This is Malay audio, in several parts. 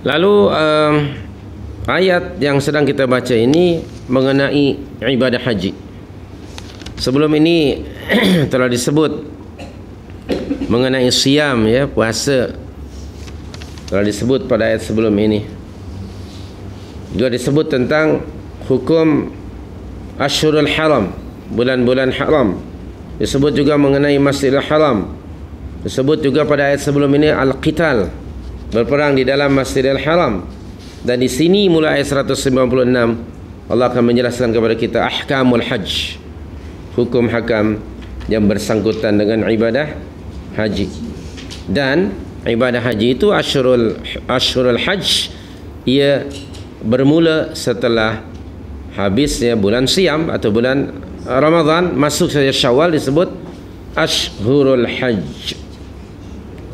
Lalu ayat yang sedang kita baca ini mengenai ibadah haji. Sebelum ini telah disebut mengenai siam, ya, puasa. Telah disebut pada ayat sebelum ini. Juga disebut tentang hukum Ashhurul Haram, bulan-bulan haram. Disebut juga mengenai Masjidil Haram. Disebut juga pada ayat sebelum ini al-qital, berperang di dalam Masjidil Haram. Dan di sini mulai ayat 196 Allah akan menjelaskan kepada kita ahkamul hajj, hukum hakam yang bersangkutan dengan ibadah haji. Dan ibadah haji itu Ashhurul Hajj, ia bermula setelah habisnya bulan Siam atau bulan Ramadan, masuk saja Syawal, disebut Ashhurul Hajj.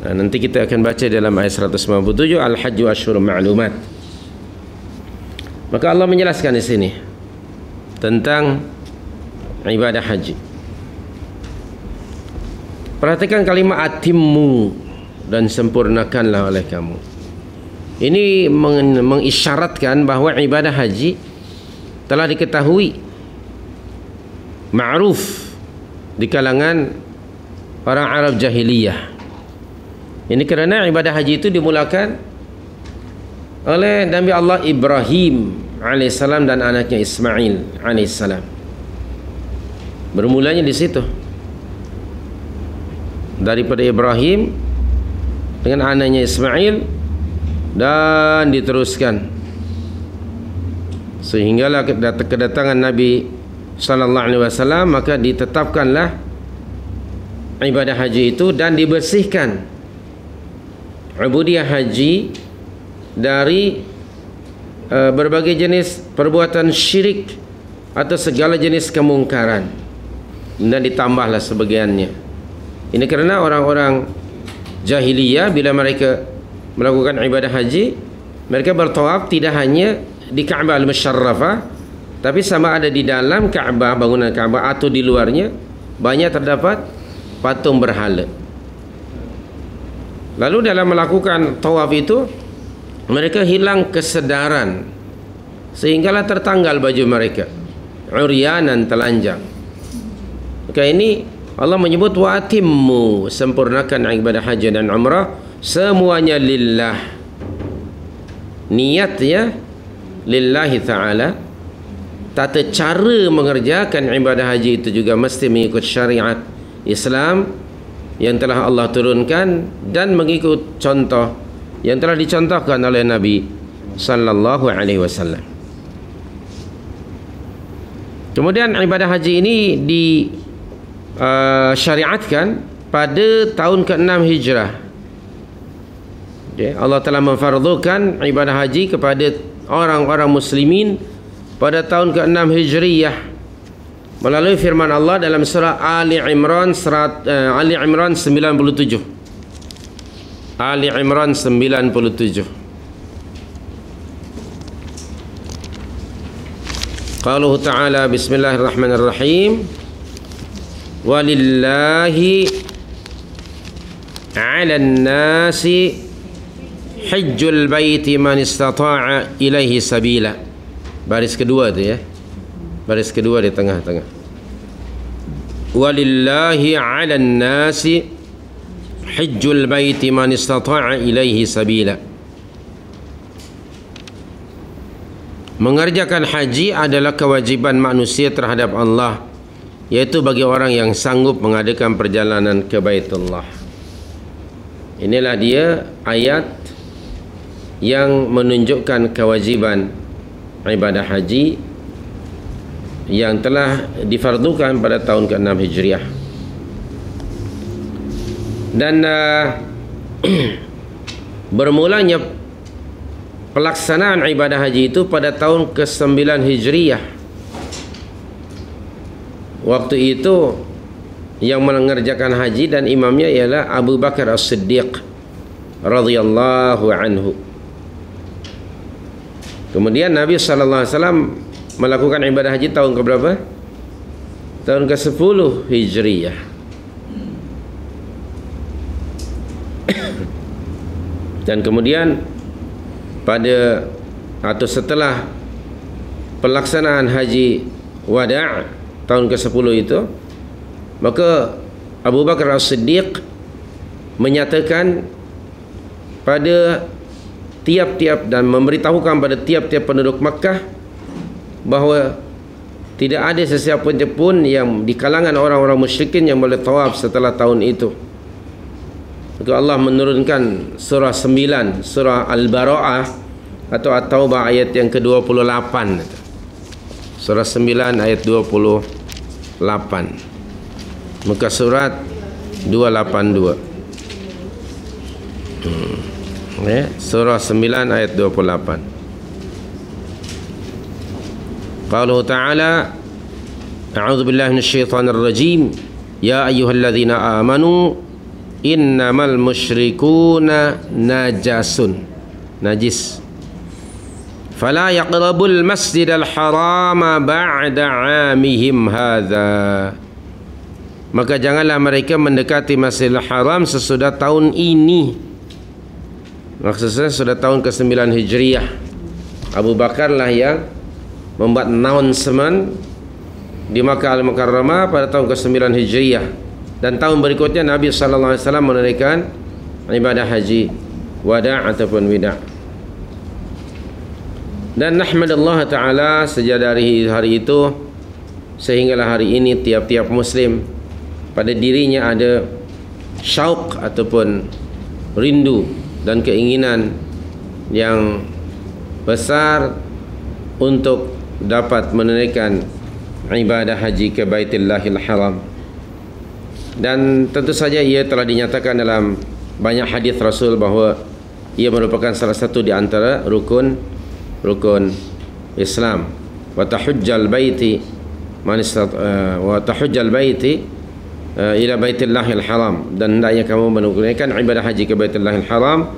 Nanti kita akan baca dalam ayat 197 Al-Hajju Ashhurun Ma'lumat. Maka Allah menjelaskan di sini tentang ibadah haji. Perhatikan kalimat atimmu, dan sempurnakanlah oleh kamu. Ini mengisyaratkan bahawa ibadah haji telah diketahui, ma'ruf di kalangan orang Arab jahiliyah. Ini kerana ibadah haji itu dimulakan oleh Nabi Allah Ibrahim alaihissalam dan anaknya Ismail alaihissalam. Bermulanya di situ, daripada Ibrahim dengan anaknya Ismail, dan diteruskan sehinggalah kedatangan Nabi sallallahu alaihi wasallam. Maka ditetapkanlah ibadah haji itu dan dibersihkan ubudiyah haji dari berbagai jenis perbuatan syirik atau segala jenis kemungkaran, dan ditambahlah sebagiannya. Ini kerana orang-orang jahiliyah bila mereka melakukan ibadah haji, mereka bertawaf tidak hanya di Ka'bah al-Musharrafah, tapi sama ada di dalam Ka'bah, bangunan Ka'bah, atau di luarnya banyak terdapat patung berhala. Lalu dalam melakukan tawaf itu mereka hilang kesedaran sehinggalah tertanggal baju mereka, uryanan, telanjang. Maka ini Allah menyebut wa atimmu, sempurnakan ibadah haji dan umrah semuanya lillah. Niatnya lillahi ta'ala. Tata cara mengerjakan ibadah haji itu juga mesti mengikut syariat Islam yang telah Allah turunkan dan mengikut contoh yang telah dicontohkan oleh Nabi sallallahu alaihi wasallam. Kemudian ibadah haji ini syariatkan pada tahun ke-6 Hijrah. Allah telah memfardukan ibadah haji kepada orang-orang muslimin pada tahun ke-6 Hijriyah melalui firman Allah dalam surah Ali Imran 97. Ali Imran 97. Qauluhu ta'ala bismillahirrahmanirrahim. Walillahi 'alan nasi hajjul baiti man istata'a ilaihi sabila. Baris kedua tu, ya. Baris kedua di tengah-tengah. Walillahi 'alan nasi hajjul baiti man istata'a ilaihi sabila. Mengerjakan haji adalah kewajiban manusia terhadap Allah, yaitu bagi orang yang sanggup mengadakan perjalanan ke Baitullah. Inilah dia ayat yang menunjukkan kewajiban ibadah haji yang telah difardukan pada tahun ke-6 Hijriah. Dan bermulanya pelaksanaan ibadah haji itu pada tahun ke-9 Hijriah. Waktu itu yang mengerjakan haji dan imamnya ialah Abu Bakar As-Siddiq radhiyallahu anhu. Kemudian Nabi sallallahu alaihi wasallam melakukan ibadah haji tahun ke berapa? Tahun ke-10 Hijriah. Dan kemudian pada atau setelah pelaksanaan haji wada' tahun ke-10 itu, maka Abu Bakar As-Siddiq menyatakan pada tiap-tiap dan memberitahukan pada tiap-tiap penduduk Makkah bahawa tidak ada sesiapa pun yang di kalangan orang-orang musyrikin yang boleh tawaf setelah tahun itu. Maka Allah menurunkan surah 9, surah Al-Bara'ah atau At-Taubah ayat yang ke-28. Surah 9 ayat 28. Muka surat 282. Surah 9 ayat 28. Qalu ta'ala A'udzu billahi minasyaitonir rajim. Ya ayyuhalladzina amanu innamal musyrikuuna najasun. Najis. Fala yaqrabul masjidal harama ba'da 'amihim hadza. Maka janganlah mereka mendekati Masjidil Haram sesudah tahun ini. Maksudnya sudah tahun ke-9 Hijriah. Abu Bakar lah yang membuat announcement di Makkah Al-Mukarramah pada tahun ke-9 Hijriah. Dan tahun berikutnya Nabi SAW menunaikan ibadah haji wada' ataupun wida'. Dan nahmadallah ta'ala sejak dari hari itu sehinggalah hari ini tiap-tiap muslim pada dirinya ada syauq ataupun rindu dan keinginan yang besar untuk dapat menunaikan ibadah haji ke Baitullahil Haram. Dan tentu saja ia telah dinyatakan dalam banyak hadis Rasul bahawa ia merupakan salah satu di antara rukun Islam. Wa tahujjal baiti ila Baitullahil Haram, dan hendaknya kamu menunaikan ibadah haji ke Baitullahil Haram.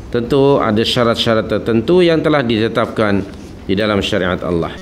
Tentu ada syarat-syarat tertentu yang telah ditetapkan di dalam syariat Allah.